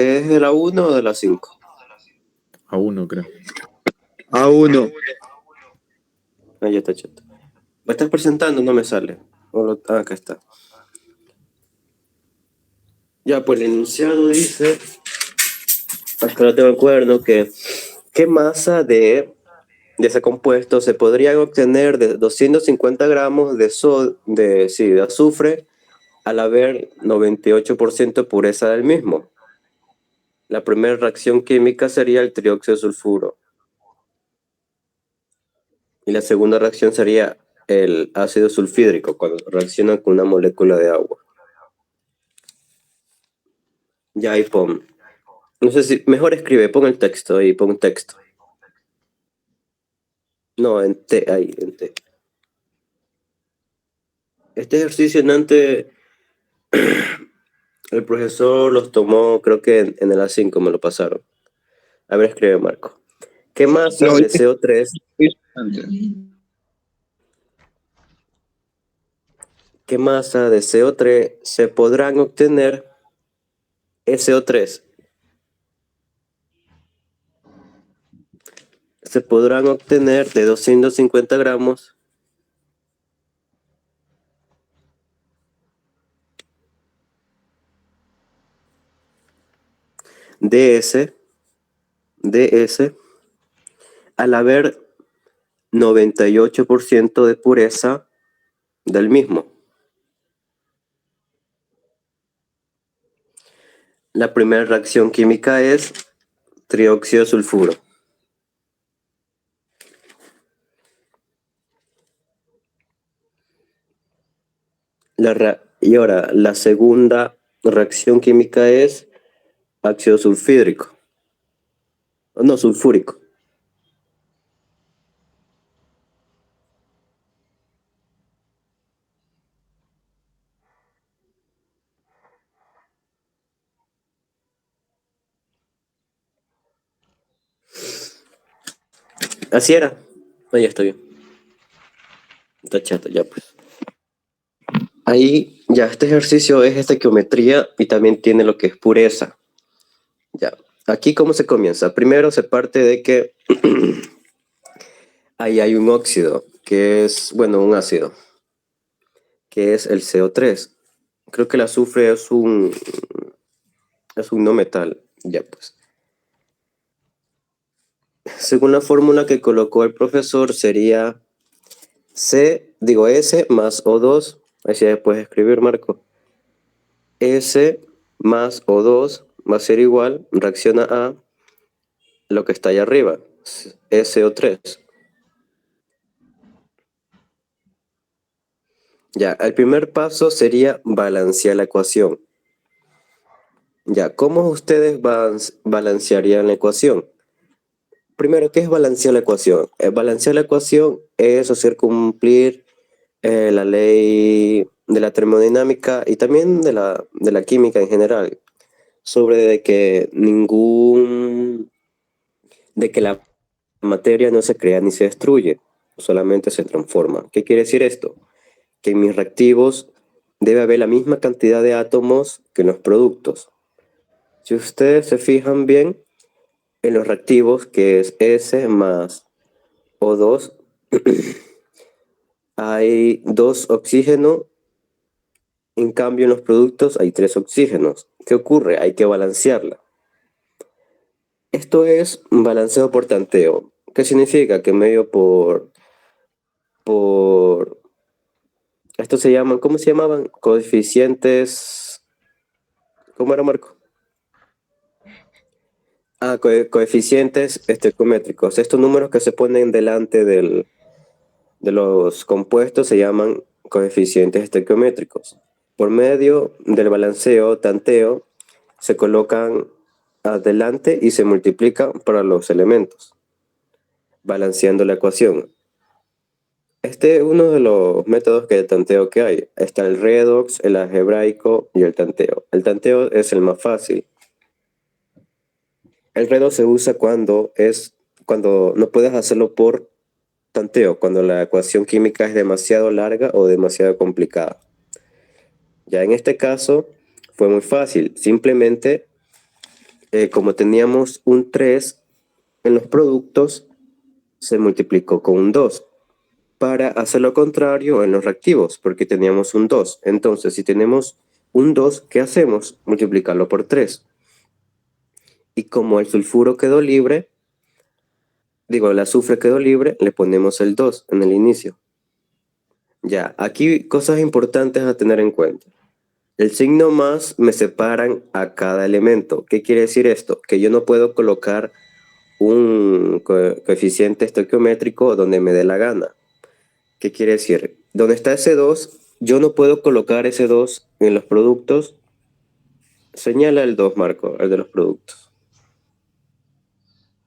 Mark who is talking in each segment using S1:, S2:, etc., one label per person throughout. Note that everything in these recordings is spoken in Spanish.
S1: ¿Es de la uno o de la 5?
S2: A1, creo.
S3: A1.
S1: Ahí está, chato. ¿Me estás presentando? No me sale. Acá está. Ya, pues el enunciado dice, hasta no tengo acuerdo, que ¿qué masa de ese compuesto se podrían obtener de 250 gramos de azufre al haber 98% pureza del mismo? La primera reacción química sería el trióxido de sulfuro. Y la segunda reacción sería el ácido sulfídrico, cuando reacciona con una molécula de agua. Ya ahí pon. No sé si. Mejor escribe, pon el texto ahí, pon texto. No, en T, ahí, en T. Este ejercicio en antes, el profesor los tomó, creo que en el A5 me lo pasaron. A ver, escribe Marco. ¿Qué masa
S3: Lo
S1: de CO3? ¿Qué masa de CO3 se podrán obtener SO3? Se podrán obtener de 250 gramos DS al haber 98% de pureza del mismo. La primera reacción química es trióxido de sulfuro. Y ahora, la segunda reacción química es ácido sulfídrico. No, sulfúrico. Así era. Ahí está bien. Está chato, ya pues. Ahí, ya, este ejercicio es esta geometría y también tiene lo que es pureza. Ya, aquí cómo se comienza. Primero se parte de que ahí hay un óxido, que es, bueno, un ácido, que es el CO3. Creo que el azufre es un no metal. Ya pues. Según la fórmula que colocó el profesor sería S más O2. Así ya puedes escribir, Marco. S más O2 va a ser igual, reacciona a lo que está allá arriba, SO3. Ya, el primer paso sería balancear la ecuación. Ya, ¿cómo ustedes balancearían la ecuación? Primero, ¿qué es balancear la ecuación? Balancear la ecuación es hacer cumplir la ley de la termodinámica y también de la química en general, sobre de que la materia no se crea ni se destruye, solamente se transforma. ¿Qué quiere decir esto? Que en mis reactivos debe haber la misma cantidad de átomos que en los productos. Si ustedes se fijan bien, en los reactivos, que es S más O2, hay 2 oxígenos, en cambio en los productos hay 3 oxígenos. ¿Qué ocurre? Hay que balancearla. Esto es balanceo por tanteo. ¿Qué significa? Que medio por estos se llaman, ¿cómo se llamaban? Coeficientes. ¿Cómo era, Marco? Coeficientes estequiométricos. Estos números que se ponen delante de los compuestos se llaman coeficientes estequiométricos. Por medio del balanceo, tanteo, se colocan adelante y se multiplican para los elementos, balanceando la ecuación. Este es uno de los métodos de tanteo que hay. Está el redox, el algebraico y el tanteo. El tanteo es el más fácil. El redox se usa cuando no puedes hacerlo por tanteo, cuando la ecuación química es demasiado larga o demasiado complicada. Ya en este caso fue muy fácil. Simplemente como teníamos un 3 en los productos, se multiplicó con un 2. Para hacer lo contrario en los reactivos, porque teníamos un 2. Entonces, si tenemos un 2, ¿qué hacemos? Multiplicarlo por 3. Y como el sulfuro quedó libre, el azufre quedó libre, le ponemos el 2 en el inicio. Ya, aquí cosas importantes a tener en cuenta. El signo más me separan a cada elemento. ¿Qué quiere decir esto? Que yo no puedo colocar un coeficiente estoquiométrico donde me dé la gana. ¿Qué quiere decir? Donde está ese 2, yo no puedo colocar ese 2 en los productos. Señala el 2, Marco, el de los productos.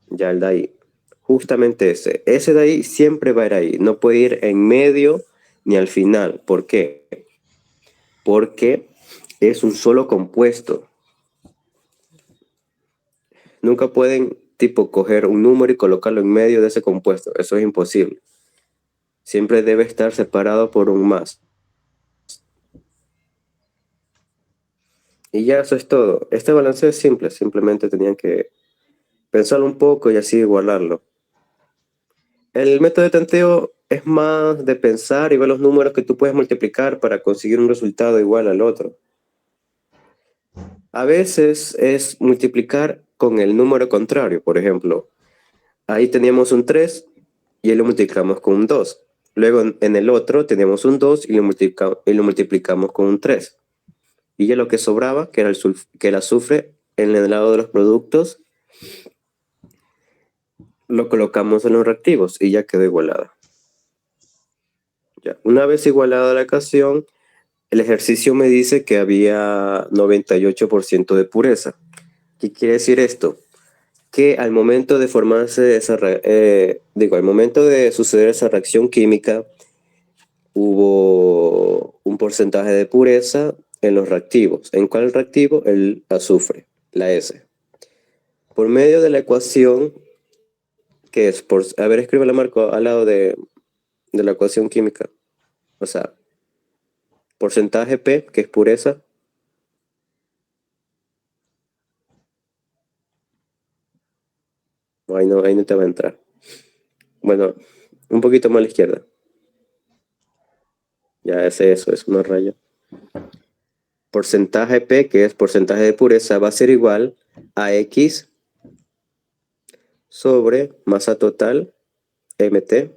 S1: Ya, el de ahí. Justamente ese. Ese de ahí siempre va a ir ahí. No puede ir en medio ni al final. ¿Por qué? Porque es un solo compuesto. Nunca pueden, coger un número y colocarlo en medio de ese compuesto. Eso es imposible. Siempre debe estar separado por un más. Y ya eso es todo. Este balanceo es simple. Simplemente tenían que pensarlo un poco y así igualarlo. El método de tanteo es más de pensar y ver los números que tú puedes multiplicar para conseguir un resultado igual al otro. A veces es multiplicar con el número contrario. Por ejemplo, ahí teníamos un 3 y ahí lo multiplicamos con un 2. Luego en el otro teníamos un 2 y lo multiplicamos con un 3. Y ya lo que sobraba, que era el azufre, en el lado de los productos, lo colocamos en los reactivos y ya quedó igualada. Ya. Una vez igualada la ecuación, el ejercicio me dice que había 98% de pureza. ¿Qué quiere decir esto? Que al momento de formarse al momento de suceder esa reacción química, hubo un porcentaje de pureza en los reactivos. ¿En cuál reactivo? El azufre, la S. Por medio de la ecuación, que es a ver, escríbela, Marco, al lado de la ecuación química. O sea, porcentaje P, que es pureza. Ahí no te va a entrar. Bueno, un poquito más a la izquierda. Ya es eso, es una raya. Porcentaje P, que es porcentaje de pureza, va a ser igual a X sobre masa total, MT,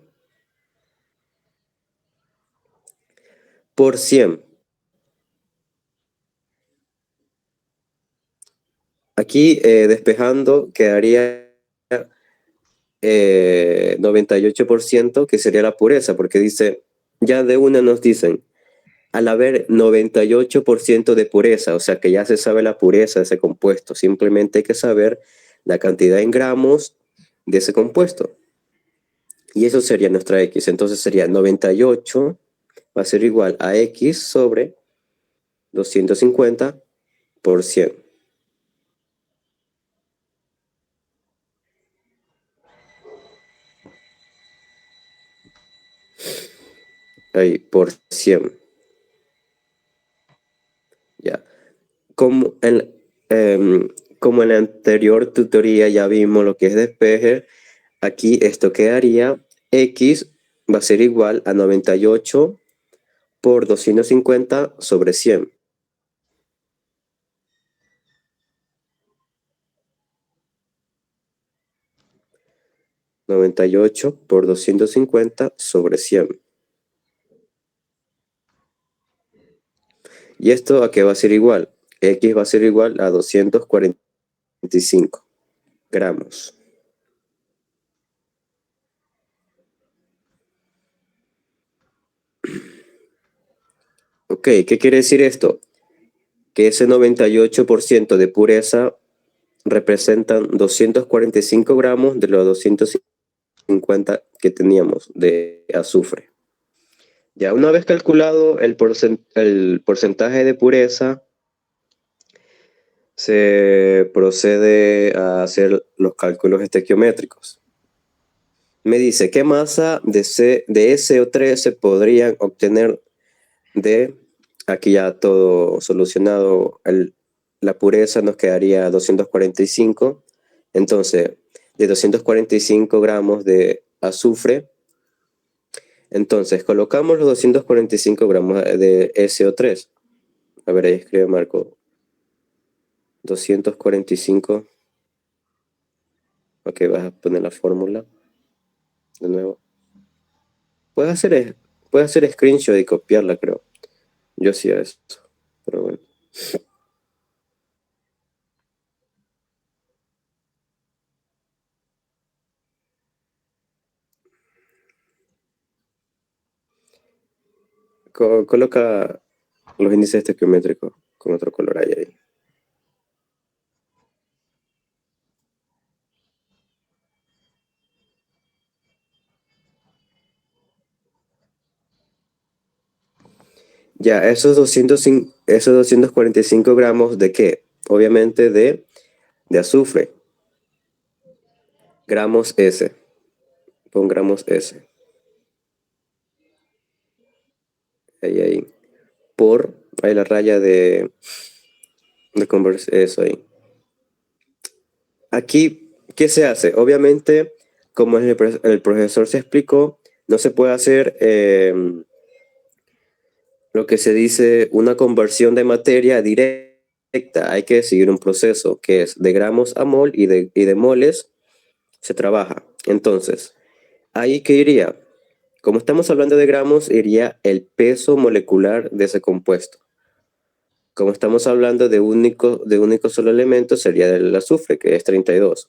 S1: por 100. Aquí despejando quedaría 98%, que sería la pureza, porque dice, ya de una nos dicen, al haber 98% de pureza, o sea que ya se sabe la pureza de ese compuesto, simplemente hay que saber la cantidad en gramos de ese compuesto. Y eso sería nuestra X. Entonces sería 98 va a ser igual a X sobre 250 por 100. Ahí, por 100. Ya. Como como en la anterior tutoría ya vimos lo que es despeje, aquí esto quedaría X va a ser igual a 98 por 250 sobre 100. ¿98 por 250 sobre 100? ¿Y esto a qué va a ser igual? X va a ser igual a 245 gramos. Ok, ¿qué quiere decir esto? Que ese 98% de pureza representan 245 gramos de los 250 que teníamos de azufre. Ya una vez calculado el porcentaje de pureza, se procede a hacer los cálculos estequiométricos. Me dice, ¿qué masa de SO3 se podrían obtener aquí ya todo solucionado, la pureza nos quedaría 245. Entonces, de 245 gramos de azufre, entonces colocamos los 245 gramos de SO3. A ver, ahí escribe Marco. 245. Ok, vas a poner la fórmula de nuevo. Puedes hacer screenshot y copiarla, creo. Yo hacía eso, pero bueno. Coloca los índices estequiométricos con otro color ahí. Ya, esos 245 gramos de qué? Obviamente de azufre. Gramos S. Pon gramos S. Ahí. Ahí la raya de convertir eso ahí. Aquí, ¿qué se hace? Obviamente, como el profesor se explicó, no se puede hacer lo que se dice una conversión de materia directa. Hay que seguir un proceso que es de gramos a mol y de moles se trabaja. Entonces, ¿ahí qué iría? Como estamos hablando de gramos, iría el peso molecular de ese compuesto. Como estamos hablando de único solo elemento, sería el azufre, que es 32.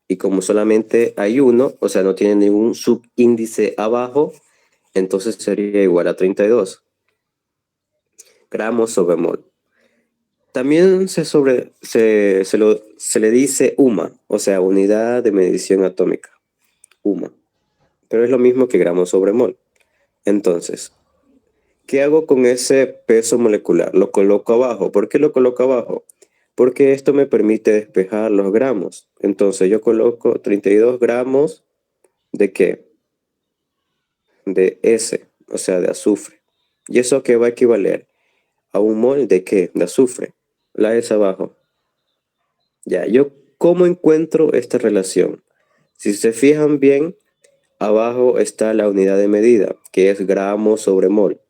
S1: Y como solamente hay uno, o sea, no tiene ningún subíndice abajo, entonces sería igual a 32 gramos sobre mol. También se le dice UMA, o sea, unidad de medición atómica, UMA. Pero es lo mismo que gramos sobre mol. Entonces, ¿qué hago con ese peso molecular? Lo coloco abajo. ¿Por qué lo coloco abajo? Porque esto me permite despejar los gramos. Entonces yo coloco 32 gramos ¿de qué? De S, o sea, de azufre. ¿Y eso qué va a equivaler? A un mol de qué? De azufre. La S abajo. Ya, ¿yo cómo encuentro esta relación? Si se fijan bien, abajo está la unidad de medida, que es gramos sobre mol.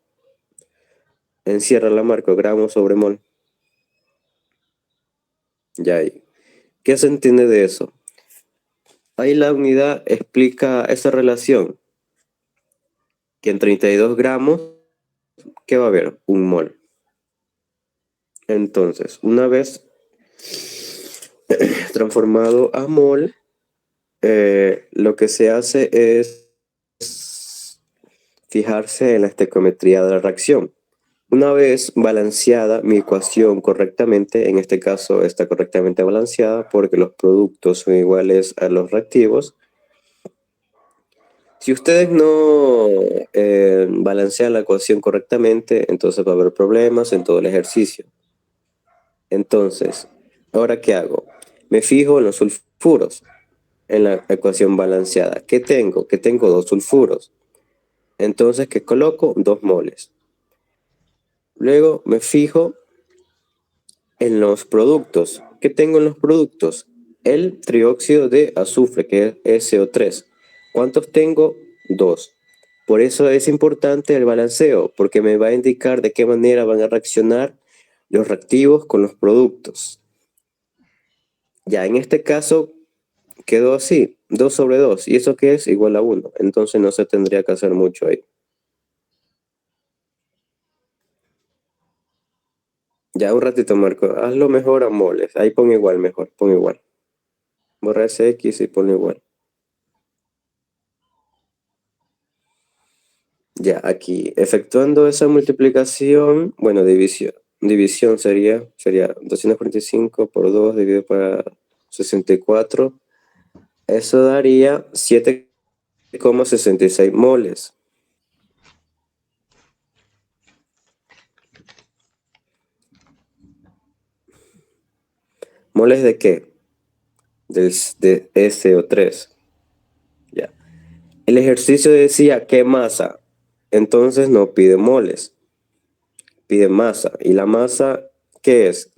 S1: Encierra la marca, gramos sobre mol. Ya ahí. ¿Qué se entiende de eso? Ahí la unidad explica esa relación, que en 32 gramos, ¿qué va a haber? Un mol. Entonces, una vez transformado a mol, lo que se hace es fijarse en la estequiometría de la reacción. Una vez balanceada mi ecuación correctamente, en este caso está correctamente balanceada porque los productos son iguales a los reactivos. Si ustedes no balancean la ecuación correctamente, entonces va a haber problemas en todo el ejercicio. Entonces, ¿ahora qué hago? Me fijo en los sulfuros, en la ecuación balanceada. ¿Qué tengo? Que tengo 2 sulfuros. Entonces, ¿qué coloco? 2 moles. Luego me fijo en los productos. ¿Qué tengo en los productos? El trióxido de azufre, que es SO3. ¿Cuántos tengo? 2. Por eso es importante el balanceo, porque me va a indicar de qué manera van a reaccionar los reactivos con los productos. Ya, en este caso quedó así, 2 sobre 2. ¿Y eso qué es? Igual a 1. Entonces no se tendría que hacer mucho ahí. Ya, un ratito, Marco. Hazlo mejor a moles. Ahí pon igual, mejor. Pon igual. Borra ese X y pon igual. Ya, aquí, efectuando esa multiplicación, bueno, división sería 245 por 2 dividido por 64. Eso daría 7,66 moles. ¿Moles de qué? De SO3. Ya. El ejercicio decía ¿qué masa? Entonces no pide moles, pide masa. ¿Y la masa qué es?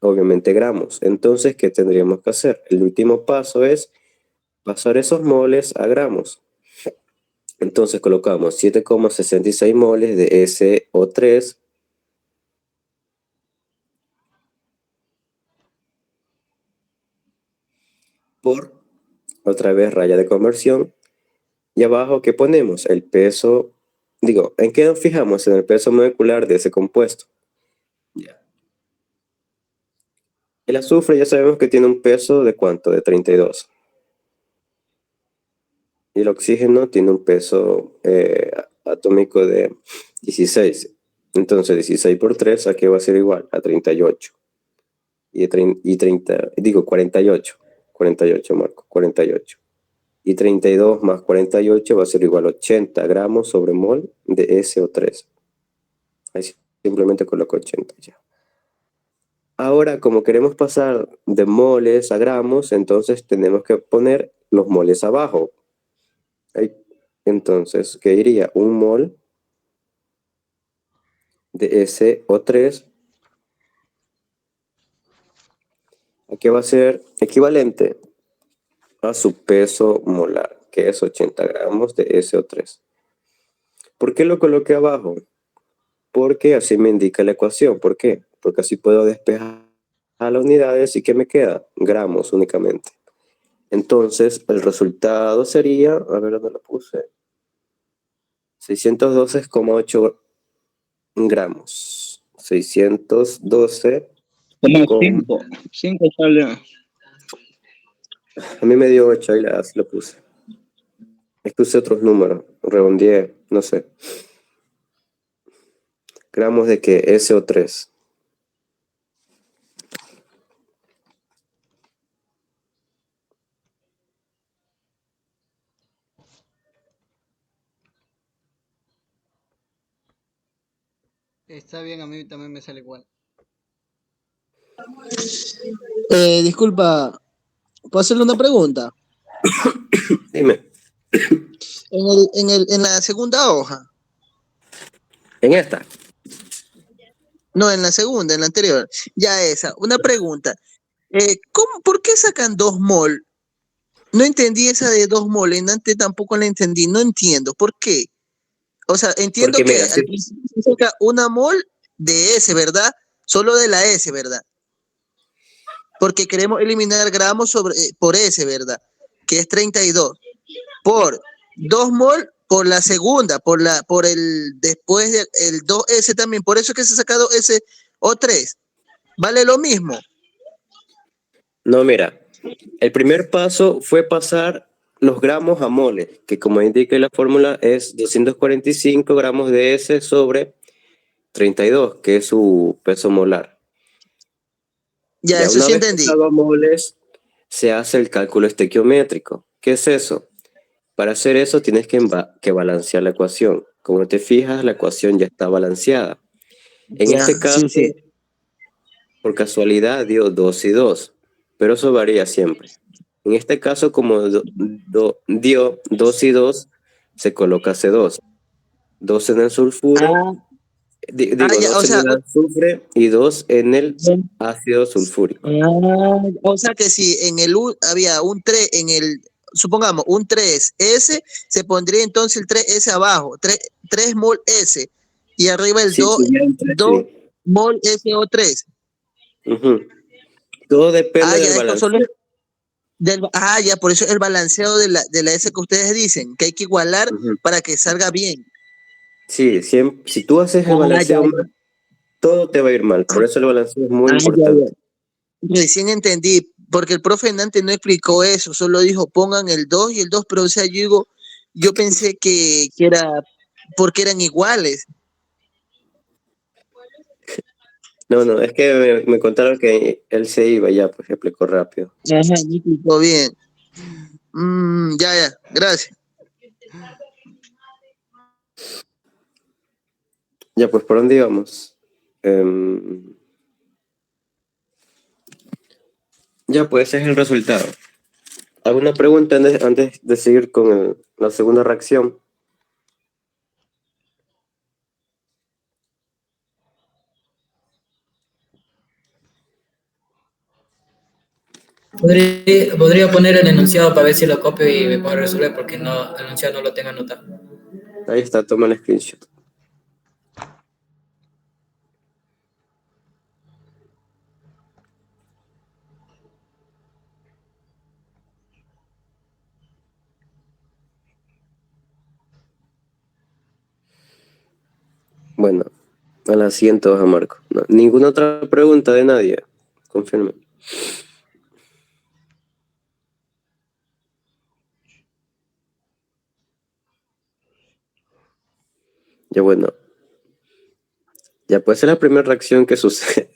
S1: obviamente gramos. Entonces, ¿qué tendríamos que hacer? El último paso es pasar esos moles a gramos. Entonces colocamos 7,66 moles de SO3 por, otra vez, raya de conversión. Y abajo, ¿qué ponemos? El peso, digo, ¿en qué nos fijamos? En el peso molecular de ese compuesto. Ya. El azufre ya sabemos que tiene un peso de ¿cuánto? De 32. Y el oxígeno tiene un peso atómico de 16. Entonces 16 por 3, ¿a qué va a ser igual? A 38. Y 30, digo 48. 48, Marco, 48. Y 32 más 48 va a ser igual a 80 gramos sobre mol de SO3. Ahí simplemente coloco 80 ya. Ahora, como queremos pasar de moles a gramos, entonces tenemos que poner los moles abajo. Ahí. Entonces, ¿qué diría? Un mol de SO3, aquí va a ser equivalente a su peso molar, que es 80 gramos de SO3. ¿Por qué lo coloqué abajo? Porque así me indica la ecuación. ¿Por qué? Porque así puedo despejar a las unidades y ¿qué me queda? Gramos únicamente. Entonces, el resultado sería, a ver dónde lo puse, 612,8 gramos. 612
S3: Como
S1: con...
S3: 5 sale.
S1: A mí me dio 8, ahí lo puse. Es que usé otros números, redondeé, no sé. Gramos de qué? SO3.
S4: Está bien, a mí también me sale igual.
S5: Disculpa, ¿puedo hacerle una pregunta?
S1: Dime,
S5: En la segunda hoja,
S1: en esta.
S5: no, en la segunda, en la anterior, ya esa, una pregunta. ¿Por qué sacan 2 mol? No entendí esa de 2 mol, en antes tampoco la entendí, no entiendo, ¿por qué? O sea, entiendo
S1: Porque
S5: que
S1: mira,
S5: al principio se saca 1 mol de S, ¿verdad? Solo de la S, ¿verdad? Porque queremos eliminar gramos por S, ¿verdad? Que es 32. Por 2 mol por la segunda, por el después del el 2S también. Por eso es que se ha sacado ese O3. Vale lo mismo.
S1: no, mira, el primer paso fue pasar los gramos a moles, que como indica la fórmula es 245 gramos de S sobre 32, que es su peso molar.
S5: Ya,
S1: Ya
S5: eso
S1: una
S5: sí
S1: vez
S5: entendí.
S1: pasado a moles, se hace el cálculo estequiométrico. ¿Qué es eso? Para hacer eso tienes que balancear la ecuación. Como te fijas, la ecuación ya está balanceada. En
S5: Ya,
S1: este
S5: sí,
S1: caso,
S5: sí.
S1: por casualidad dio 2 y 2, pero eso varía siempre. En este caso, como dio 2 y 2, se coloca C2. 2 en el sulfuro,
S5: Ah,
S1: digo,
S5: ya,
S1: 2 en el azufre y 2 en el ácido sulfúrico.
S5: o sea que si en había un 3 supongamos, un 3S, se pondría entonces el 3S abajo, 3 mol S, y arriba el
S1: Si
S5: 2,
S1: tuviera un 3,
S5: 2
S1: sí.
S5: mol SO3.
S1: Ujú. Todo depende del
S5: Ya, esto solo
S1: balance.
S5: es ya, por eso el balanceado de la S que ustedes dicen, que hay que igualar
S1: Ujú.
S5: para que salga bien.
S1: Sí, si tú haces el
S5: Ya,
S1: balanceo
S5: ya.
S1: mal, todo te va a ir mal. Por eso el balanceo es muy
S5: Ya, ya.
S1: importante.
S5: Recién entendí, porque el profe Nante no explicó eso, solo dijo pongan el 2 y el 2, pero o sea, yo pensé que era porque eran iguales.
S1: No, no, es que me contaron que él se iba ya, pues explicó rápido.
S5: Ajá, no explicó bien. Ya, gracias.
S1: Ya, pues, ¿por dónde íbamos? Ya, pues, ese es el resultado. ¿Alguna pregunta antes de seguir con la segunda reacción?
S6: Podría poner el enunciado para ver si lo copio y me puedo resolver porque no, el enunciado no lo tengo anotado.
S1: Ahí está, toma el screenshot. Bueno, a la siguiente hoja, Marco. No, ninguna otra pregunta de nadie. Confirme. Ya bueno. Ya puede ser la primera reacción que sucede.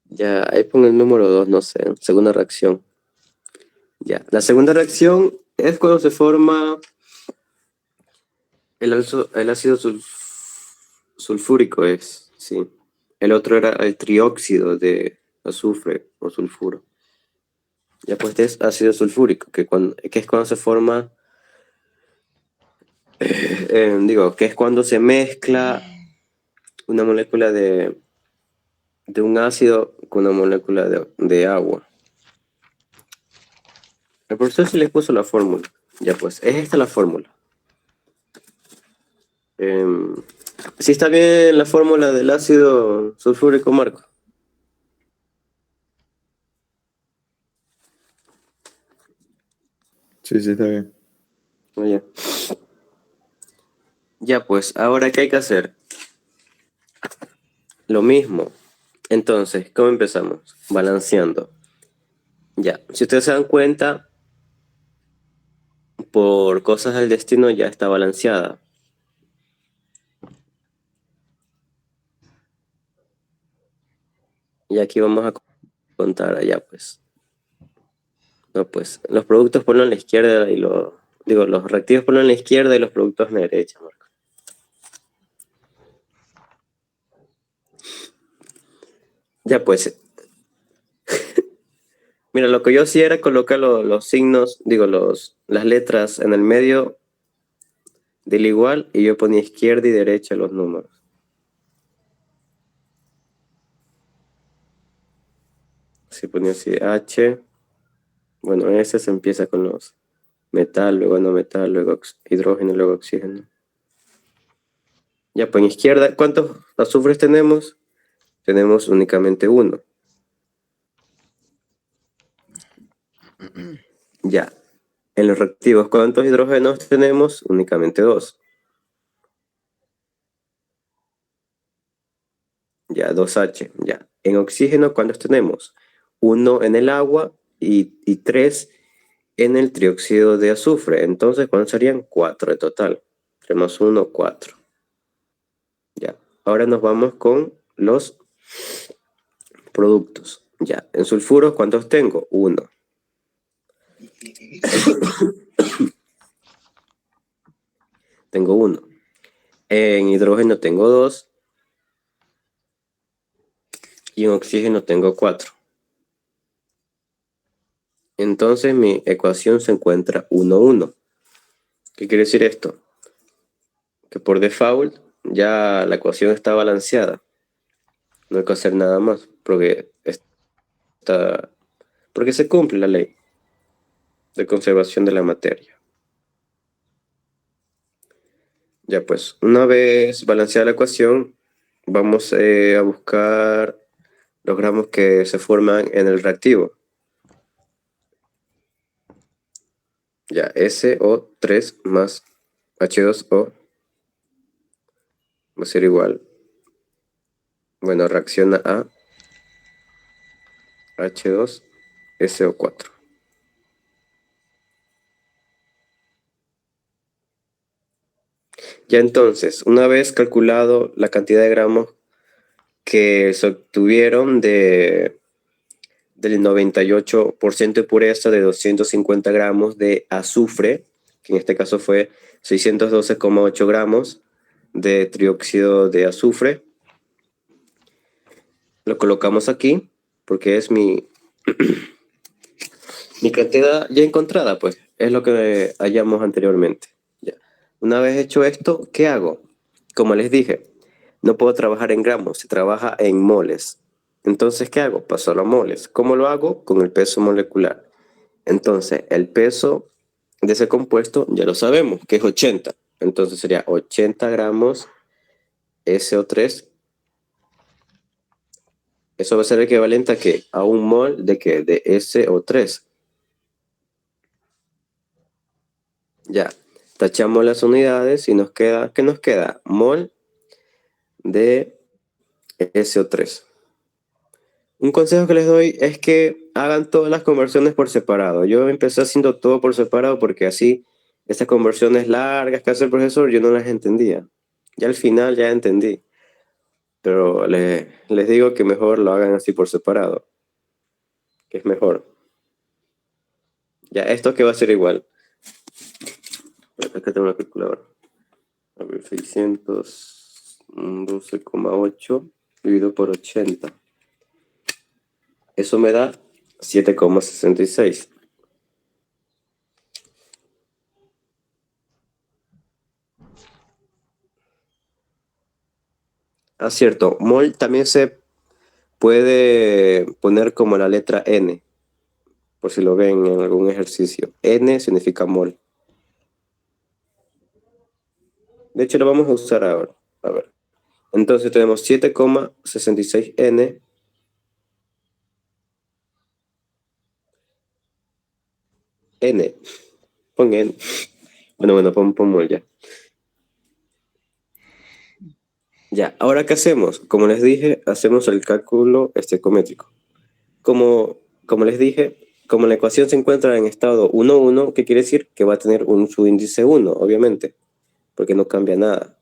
S1: Ya, ahí pongo el número 2, no sé. Segunda reacción. Ya, la segunda reacción es cuando se forma el ácido sulfúrico, es, sí. El otro era el trióxido de azufre o sulfuro. Ya pues este es ácido sulfúrico, que es cuando se forma, que es cuando se mezcla una molécula de un ácido con una molécula de agua. El profesor sí le puso la fórmula. Ya pues, es esta la fórmula. Sí está bien la fórmula del ácido sulfúrico, Marco.
S2: Sí, está bien.
S1: Oye. Ya pues, ahora ¿qué hay que hacer? Lo mismo. Entonces, ¿cómo empezamos? Balanceando. Ya, si ustedes se dan cuenta, por cosas del destino ya está balanceada. Y aquí vamos a contar allá, pues. No, pues, los productos ponlo a la izquierda y los reactivos ponlo a la izquierda y los productos a la derecha, Marco. Ya, pues. Mira, lo que yo hacía era colocar los signos, las letras en el medio del igual y yo ponía izquierda y derecha los números. Si ponía así H, bueno, ese se empieza con los metal, luego no metal, luego hidrógeno, luego oxígeno. Ya, pues en izquierda, ¿cuántos azufres tenemos? Tenemos únicamente uno. Ya. En los reactivos, ¿cuántos hidrógenos tenemos? Únicamente dos. Ya, 2H. Ya. En oxígeno, ¿cuántos tenemos? Uno en el agua y tres en el trióxido de azufre. Entonces, ¿cuántos serían? 4 en total. 3 más 1, 4. Ya. Ahora nos vamos con los productos. Ya. En sulfuros, ¿cuántos tengo? 1. Tengo 1. En hidrógeno tengo 2. Y en oxígeno tengo 4. Entonces mi ecuación se encuentra 1, 1. ¿Qué quiere decir esto? Que por default ya la ecuación está balanceada. No hay que hacer nada más porque se cumple la ley de conservación de la materia. Ya pues, una vez balanceada la ecuación, vamos a buscar los gramos que se forman en el reactivo. Ya, SO3 más H2O va a ser igual. Bueno, reacciona a H2SO4. Ya entonces, una vez calculado la cantidad de gramos que se obtuvieron del 98% de pureza de 250 gramos de azufre, que en este caso fue 612,8 gramos de trióxido de azufre, lo colocamos aquí porque es mi cantidad ya encontrada, pues es lo que hallamos anteriormente. Ya. Una vez hecho esto, ¿qué hago? Como les dije, no puedo trabajar en gramos, se trabaja en moles. Entonces, ¿qué hago? Paso a los moles. ¿Cómo lo hago? Con el peso molecular. Entonces, el peso de ese compuesto ya lo sabemos, que es 80. Entonces sería 80 gramos SO3. Eso va a ser equivalente a ¿qué? A un mol de ¿qué? De SO3. Ya, tachamos las unidades y nos queda, ¿qué nos queda? Mol de SO3. Un consejo que les doy es que hagan todas las conversiones por separado. Yo empecé haciendo todo por separado porque así esas conversiones largas que hace el profesor yo no las entendía. Ya al final ya entendí, pero les digo que mejor lo hagan así por separado, que es mejor. Ya, esto que va a ser igual. Acá tengo una calculadora. A ver, 612,8 dividido por 80. Eso me da 7,66. Ah, cierto. Mol también se puede poner como la letra N, por si lo ven en algún ejercicio. N significa mol. De hecho, lo vamos a usar ahora. A ver. Entonces tenemos 7,66 N. N. Pon N. Bueno, pon mol ya. Ya, ahora ¿qué hacemos? Como les dije, hacemos el cálculo estequiométrico. Como les dije, como la ecuación se encuentra en estado 1,1, ¿qué quiere decir? Que va a tener un subíndice 1, obviamente, porque no cambia nada.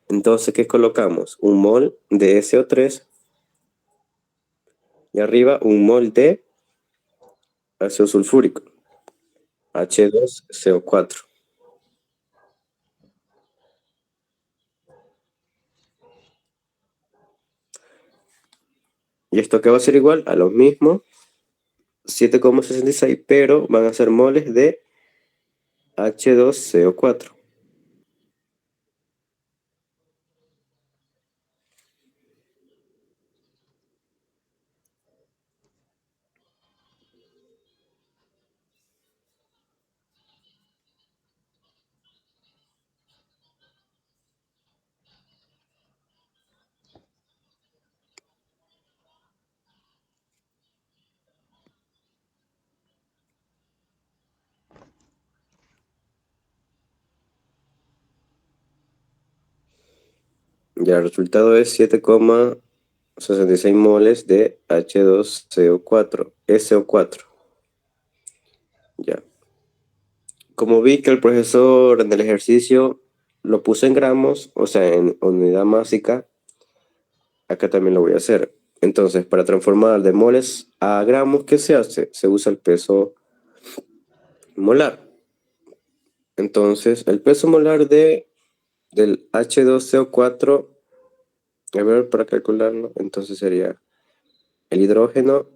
S1: Entonces, ¿qué colocamos? Un mol de SO3 y arriba un mol de ácido sulfúrico, H2CO4. Y esto que va a ser igual a lo mismo, 7,66, pero van a ser moles de H2CO4. Ya el resultado es 7,66 moles de H2CO4, SO4. Ya. Como vi que el profesor en el ejercicio lo puso en gramos, o sea, en unidad másica, acá también lo voy a hacer. Entonces, para transformar de moles a gramos, ¿qué se hace? Se usa el peso molar. Entonces, el peso molar del H2CO4, a ver, para calcularlo, entonces sería el hidrógeno,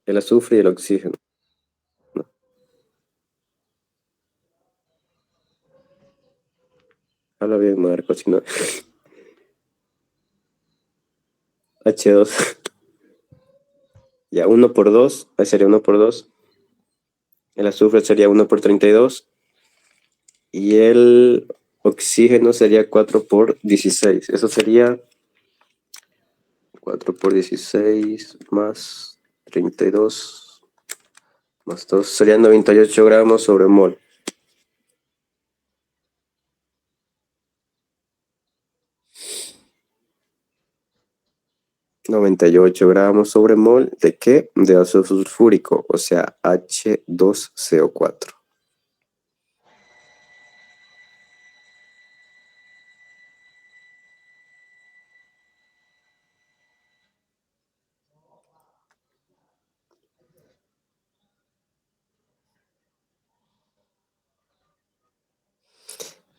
S1: el azufre y el oxígeno. Habla bien, Marco, si no. H2. Ya, 1 por 2, ahí sería 1 por 2. El azufre sería 1 por 32. Y el oxígeno sería 4 por 16. Eso sería 4 por 16 más 32 más 2. Serían 98 gramos sobre mol. 98 gramos sobre mol ¿de qué? De ácido sulfúrico, o sea, H2CO4.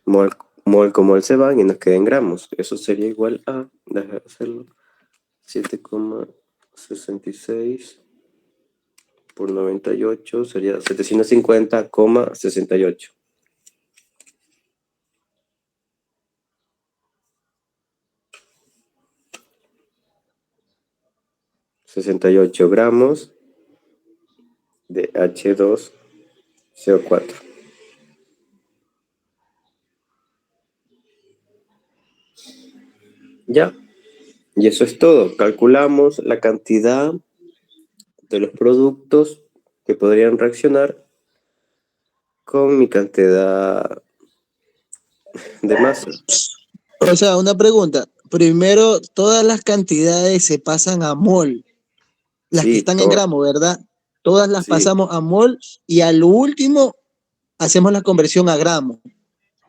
S1: Mol, mol con mol se van y nos quedan gramos. Eso sería igual a, déjame hacerlo, 7,66 por 98 sería 750,68. 68 gramos de H2CO4. Ya, y eso es todo. Calculamos la cantidad de los productos que podrían reaccionar con mi cantidad de masa.
S5: O sea, una pregunta. Primero, todas las cantidades se pasan a mol, las que
S1: Sí,
S5: están en gramos, ¿verdad? Todas las
S1: sí,
S5: pasamos a mol y al último hacemos la conversión a gramos.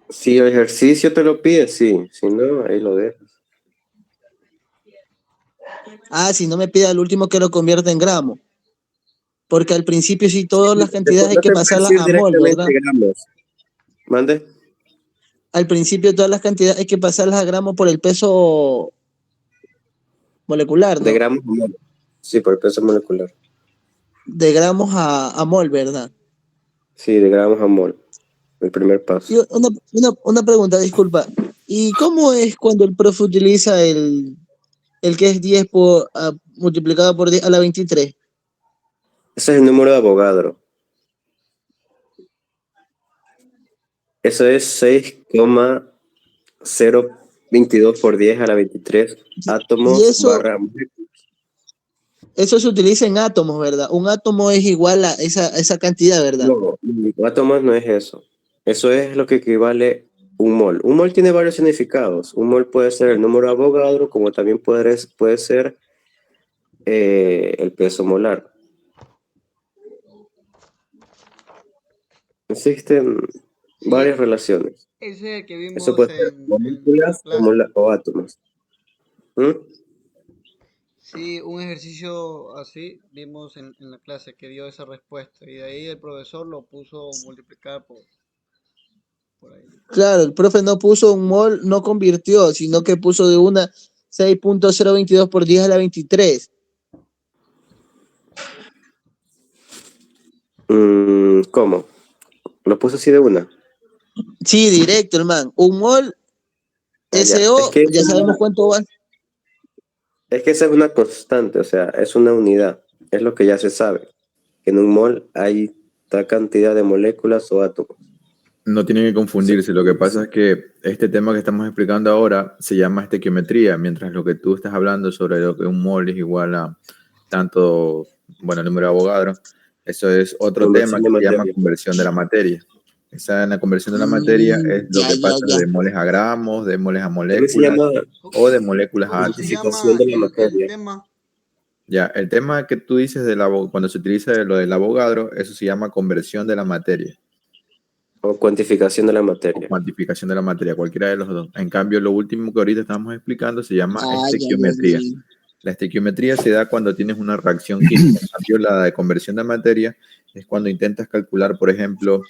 S1: si el ejercicio te lo pide, sí, si no, ahí lo dejas.
S5: Ah, si no me pide al último que lo convierta en gramos. Porque al principio sí todas las cantidades hay
S1: No
S5: que
S1: te puedes
S5: pasarlas
S1: decir
S5: a mol, ¿verdad?
S1: directamente gramos. ¿Mande?
S5: Al principio todas las cantidades hay que pasarlas a gramos por el peso molecular,
S1: De
S5: ¿no?
S1: gramos a mol. Sí, por peso molecular.
S5: De gramos a mol, ¿verdad?
S1: Sí, de gramos a mol. El primer paso.
S5: Y una pregunta, disculpa. ¿Y cómo es cuando el profe utiliza el que es 10 multiplicado por 10 a la 23?
S1: Ese es el número de Avogadro. Eso es 6,022 por 10 a la 23
S5: Y
S1: átomos
S5: eso,
S1: barra.
S5: eso se utiliza en átomos, ¿verdad? Un átomo es igual a esa cantidad, ¿verdad?
S1: No, átomos no es eso. Eso es lo que equivale un mol. Un mol tiene varios significados. Un mol puede ser el número de Avogadro, como también puede ser el peso molar. Existen
S4: Sí,
S1: varias relaciones.
S4: ese es el que
S1: Eso
S4: vimos
S1: puede ser
S4: en la
S1: moléculas o,
S4: clase.
S1: o átomos. ¿Mm?
S4: Sí, un ejercicio así vimos en la clase que dio esa respuesta y de ahí el profesor lo puso multiplicar por ahí.
S5: Claro, el profe no puso un mol, no convirtió, sino que puso de una 6,022 por 10 a la 23.
S1: ¿Cómo? Lo puse así de una.
S5: Sí, directo, hermano. Un mol
S1: Ah, ya.
S5: SO, ya sabemos cuánto va.
S1: Es que esa es una constante, o sea, es una unidad. Es lo que ya se sabe. Que en un mol hay tal cantidad de moléculas o átomos.
S2: No tienen que
S1: Eso
S2: confundirse. Lo que pasa es que este tema que estamos explicando ahora se llama estequiometría, mientras lo que tú estás hablando sobre lo que un mol es igual a tanto, bueno, el número de Avogadro, eso es otro tema
S1: conversión de
S2: que se llama
S1: materia.
S2: conversión de la materia. Esa en la conversión de la materia es lo
S5: Ya,
S2: que
S5: ya,
S2: pasa
S5: ya.
S2: de moles a gramos, de moles a
S1: También se
S2: moléculas
S1: llama
S2: o de moléculas a
S4: ¿Cómo se
S2: átomos.
S1: cuantificación
S4: llama
S1: de la
S4: el
S1: materia.
S4: tema?
S2: Ya, el tema que tú dices cuando se utiliza lo del Avogadro, eso se llama conversión de la materia
S1: O cuantificación de la
S2: o
S1: materia.
S2: cuantificación de la materia, cualquiera de los dos. En cambio, lo último que ahorita estamos explicando se llama
S5: Ah, ya, ya,
S2: estequiometría.
S5: ya.
S2: La estequiometría se da cuando tienes una reacción química. En cambio, la de conversión de materia es cuando intentas calcular, por ejemplo,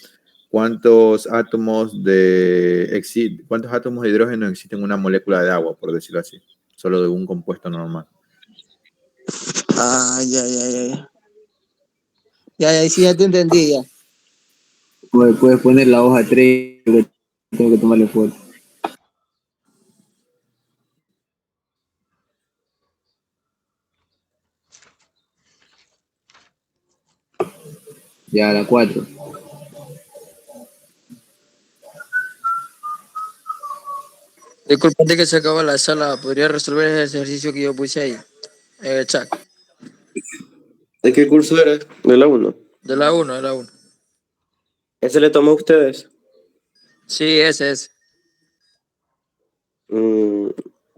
S2: cuántos átomos de hidrógeno existen en una molécula de agua, por decirlo así, solo de un compuesto normal.
S5: Ah, ya, ya, ya, ya. Ya, ya, sí, ya te entendí, ya.
S3: Puedes poner la hoja 3, tengo que tomarle foto. Ya, la 4.
S6: Disculpate que se acabó la sala. ¿Podría resolver el ejercicio que yo puse ahí? Chat.
S1: ¿De qué curso eres? De la uno.
S6: De la uno, de la uno.
S1: ¿Ese le tomó a ustedes?
S6: Sí, ese es.
S1: Mm,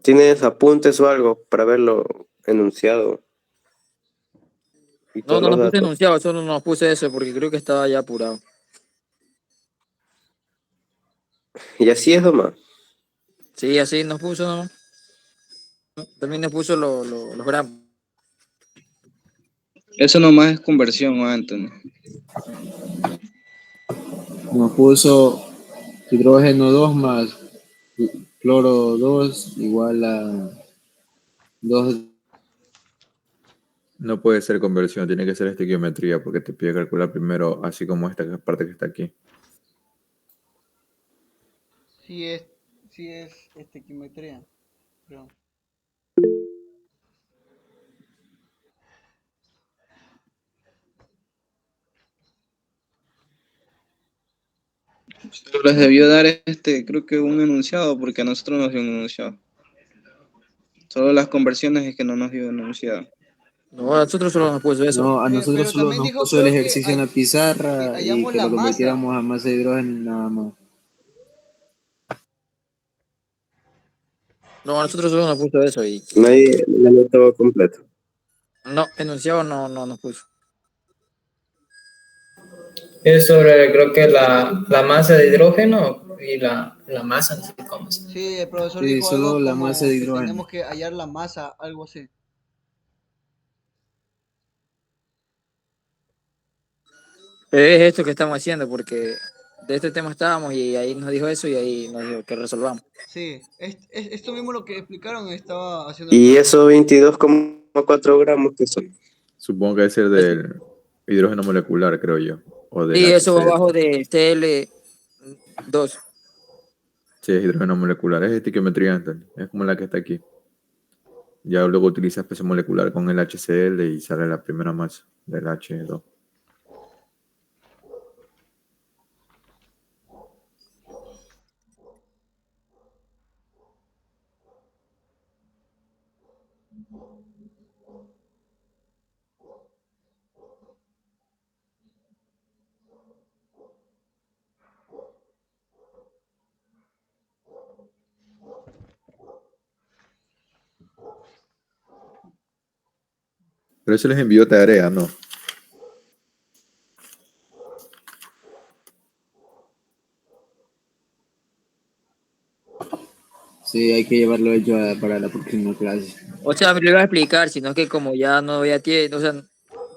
S1: ¿Tienes apuntes o algo para verlo enunciado y
S6: No,
S1: todos
S6: no
S1: los
S6: nos puse
S1: datos?
S6: enunciado, solo nos puse eso porque creo que estaba ya apurado.
S1: Y así es, Omar.
S6: Sí, así nos puso, ¿no? También nos puso los gramos.
S7: Eso nomás es conversión, ¿no, Anthony?
S3: Nos puso hidrógeno 2 más cloro 2 igual a 2.
S2: No puede ser conversión, tiene que ser estequiometría porque te pide calcular primero, así como esta parte que está aquí.
S4: Sí es, sí es estequiometría. Creo.
S7: Les debió dar creo que un enunciado, porque a nosotros nos dio un enunciado. Solo las conversiones es que no nos dio enunciado.
S6: No, a nosotros solo nos puso eso.
S3: No, a nosotros
S4: Pero
S3: solo
S4: también
S3: nos
S4: dijo,
S3: puso el
S4: creo que,
S3: ejercicio en la
S4: que
S3: pizarra y
S4: hallamos
S3: que
S4: la
S3: lo
S4: masa.
S3: convirtiéramos a masa de hidrógeno y nada más.
S6: No, a nosotros solo nos puso eso y
S1: Nadie lo anotó completo.
S6: no, enunciado no nos puso.
S8: Es sobre, creo que la masa de hidrógeno y la masa, no sé cómo se llama.
S4: Sí, el profesor
S3: Sí,
S4: dijo
S3: solo
S4: algo
S3: la masa
S4: como
S3: de
S4: que
S3: hidrógeno.
S4: tenemos que hallar la masa, algo así.
S6: Es esto que estamos haciendo porque de este tema estábamos y ahí nos dijo eso y ahí nos dijo que resolvamos.
S4: Sí, esto mismo lo que explicaron estaba haciendo el
S1: Y
S4: profesor.
S1: esos 22,4 gramos que son.
S2: Supongo que debe ser
S6: Eso,
S2: del hidrógeno molecular, creo yo, o del
S6: sí, eso va
S2: HCl.
S6: abajo de CL2.
S2: Sí, es hidrógeno molecular. Es estequiometría, Anthony. Es como la que está aquí. Ya luego utilizas peso molecular con el HCl y sale la primera masa del H2. Pero eso les envió tarea, ¿no?
S3: Sí, hay que llevarlo hecho para la próxima clase.
S6: O sea, me lo iba a explicar, sino que como ya no había tiempo, o sea,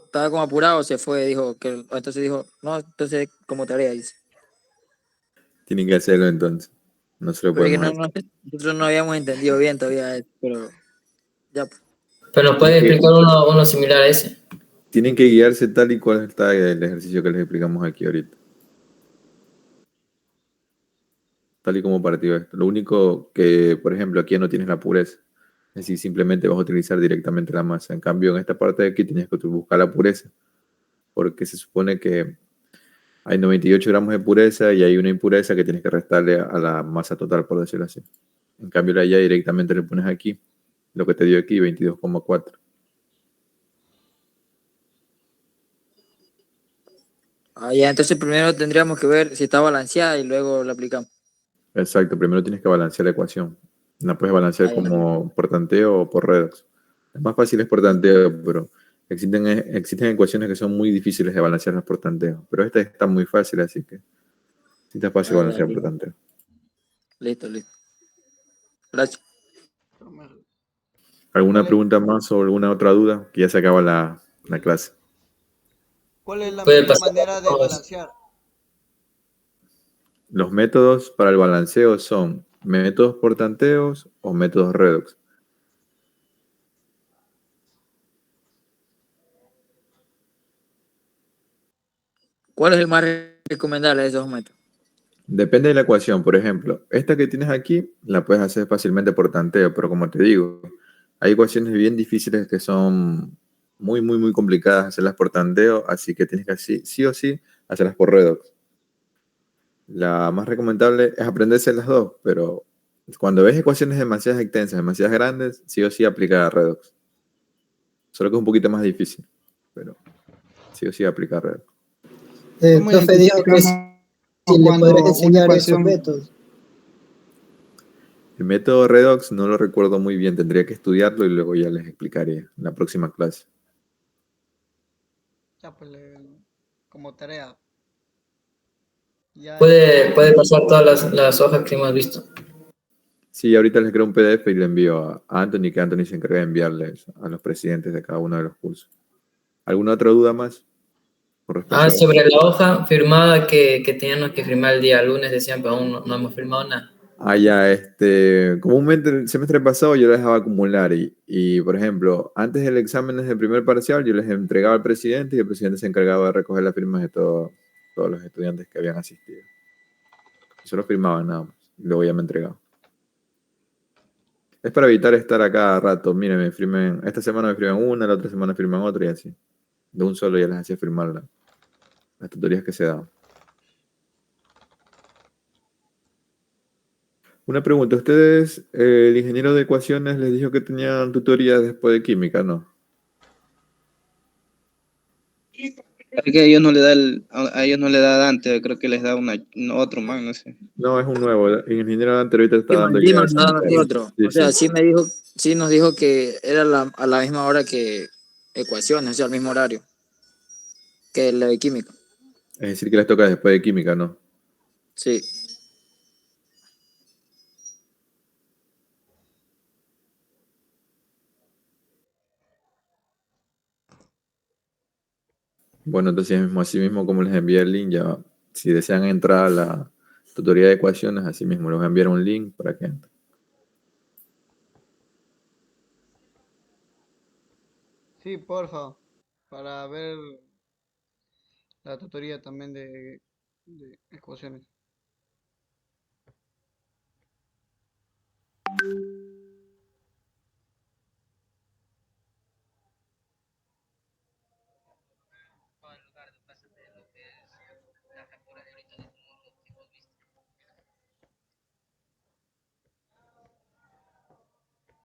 S6: estaba como apurado, se fue, dijo que, entonces dijo, no, entonces como tarea, dice.
S2: Tienen que hacerlo entonces. No se lo
S6: Pero es que
S2: podemos hacer.
S6: nosotros no habíamos entendido bien todavía, pero ya, pues.
S8: Pero nos puede
S2: Tienen que,
S8: explicar uno similar a ese.
S2: tienen que guiarse tal y cual está el ejercicio que les explicamos aquí ahorita. Tal y como partió esto. Lo único que, por ejemplo, aquí no tienes la pureza. Es decir, simplemente vas a utilizar directamente la masa. En cambio, en esta parte de aquí tienes que buscar la pureza, porque se supone que hay 98 gramos de pureza y hay una impureza que tienes que restarle a la masa total, por decirlo así. En cambio, la ya directamente le pones aquí, lo que te dio aquí, 22,4.
S6: Ah, ya, entonces primero tendríamos que ver si está balanceada y luego la aplicamos.
S2: Exacto, primero tienes que balancear la ecuación. La puedes balancear
S6: Ah, ya.
S2: como por tanteo o por redox. Es más fácil es por tanteo, pero existen ecuaciones que son muy difíciles de balancear por tanteo. Pero esta está muy fácil, así que sí está fácil
S6: Ah, ya,
S2: balancear por
S6: listo,
S2: tanteo.
S6: listo, listo. Gracias.
S2: ¿Alguna
S4: ¿Cuál es,
S2: pregunta más o alguna otra duda? Que ya se acaba la clase.
S4: cuál es la
S8: Puede
S4: mejor
S8: pasar.
S4: manera de balancear?
S2: Los métodos para el balanceo son métodos por tanteos o métodos redox.
S6: ¿Cuál es el más recomendable de esos métodos?
S2: Depende de la ecuación. Por ejemplo, esta que tienes aquí la puedes hacer fácilmente por tanteo, pero como te digo, hay ecuaciones bien difíciles que son muy, muy, muy complicadas hacerlas por tanteo, así que tienes que sí o sí hacerlas por redox. La más recomendable es aprenderse las dos, pero cuando ves ecuaciones demasiado extensas, demasiado grandes, sí o sí aplica redox. Solo que es un poquito más difícil, pero sí o sí aplica redox.
S9: El
S4: ¿Cómo
S9: profe dijo que si le podrías
S4: cuando una
S9: enseñar esos
S4: ecuación,
S9: métodos.
S2: El método redox no lo recuerdo muy bien, tendría que estudiarlo y luego ya les explicaré en la próxima clase.
S4: ya pues como tarea, ya
S8: Puede pasar todas las hojas que hemos visto.
S2: Sí, ahorita les creo un PDF y le envío a Anthony, que Anthony se encarga de enviarles a los presidentes de cada uno de los cursos. ¿Alguna otra duda más con respecto a eso?
S8: Sobre la hoja firmada que teníamos que firmar el día lunes, decían, pero aún no hemos firmado nada.
S2: Ya, comúnmente el semestre pasado yo les dejaba acumular y, por ejemplo, antes del examen del primer parcial yo les entregaba al presidente y el presidente se encargaba de recoger las firmas de todos los estudiantes que habían asistido. Y solo firmaban nada más y luego ya me entregaba. Es para evitar estar a cada rato. Miren, esta semana me firman una, la otra semana firman otra y así. De un solo ya les hacía firmar las tutorías que se daban. Una pregunta, ¿ustedes, el ingeniero de ecuaciones les dijo que tenían tutoría después de química, no?
S7: Es que a ellos no le da a ellos no le da Dante, creo que les da otro man, no sé.
S2: No, es un nuevo. El ingeniero anterior ahorita está
S6: Lima,
S2: dando ya
S6: Lima nos
S2: esa
S6: da a
S2: materia.
S6: nosotros.
S2: Sí,
S6: O sea,
S2: sí.
S6: sí nos dijo que era a la misma hora que ecuaciones, o sea, al mismo horario que la de química.
S2: Es decir, que les toca después de química, ¿no?
S6: Sí.
S2: Bueno, entonces así mismo como les envié el link, ya, si desean entrar a la tutoría de ecuaciones, así mismo les voy a enviar un link para que entren.
S4: Sí, porfa, para ver la tutoría también de ecuaciones.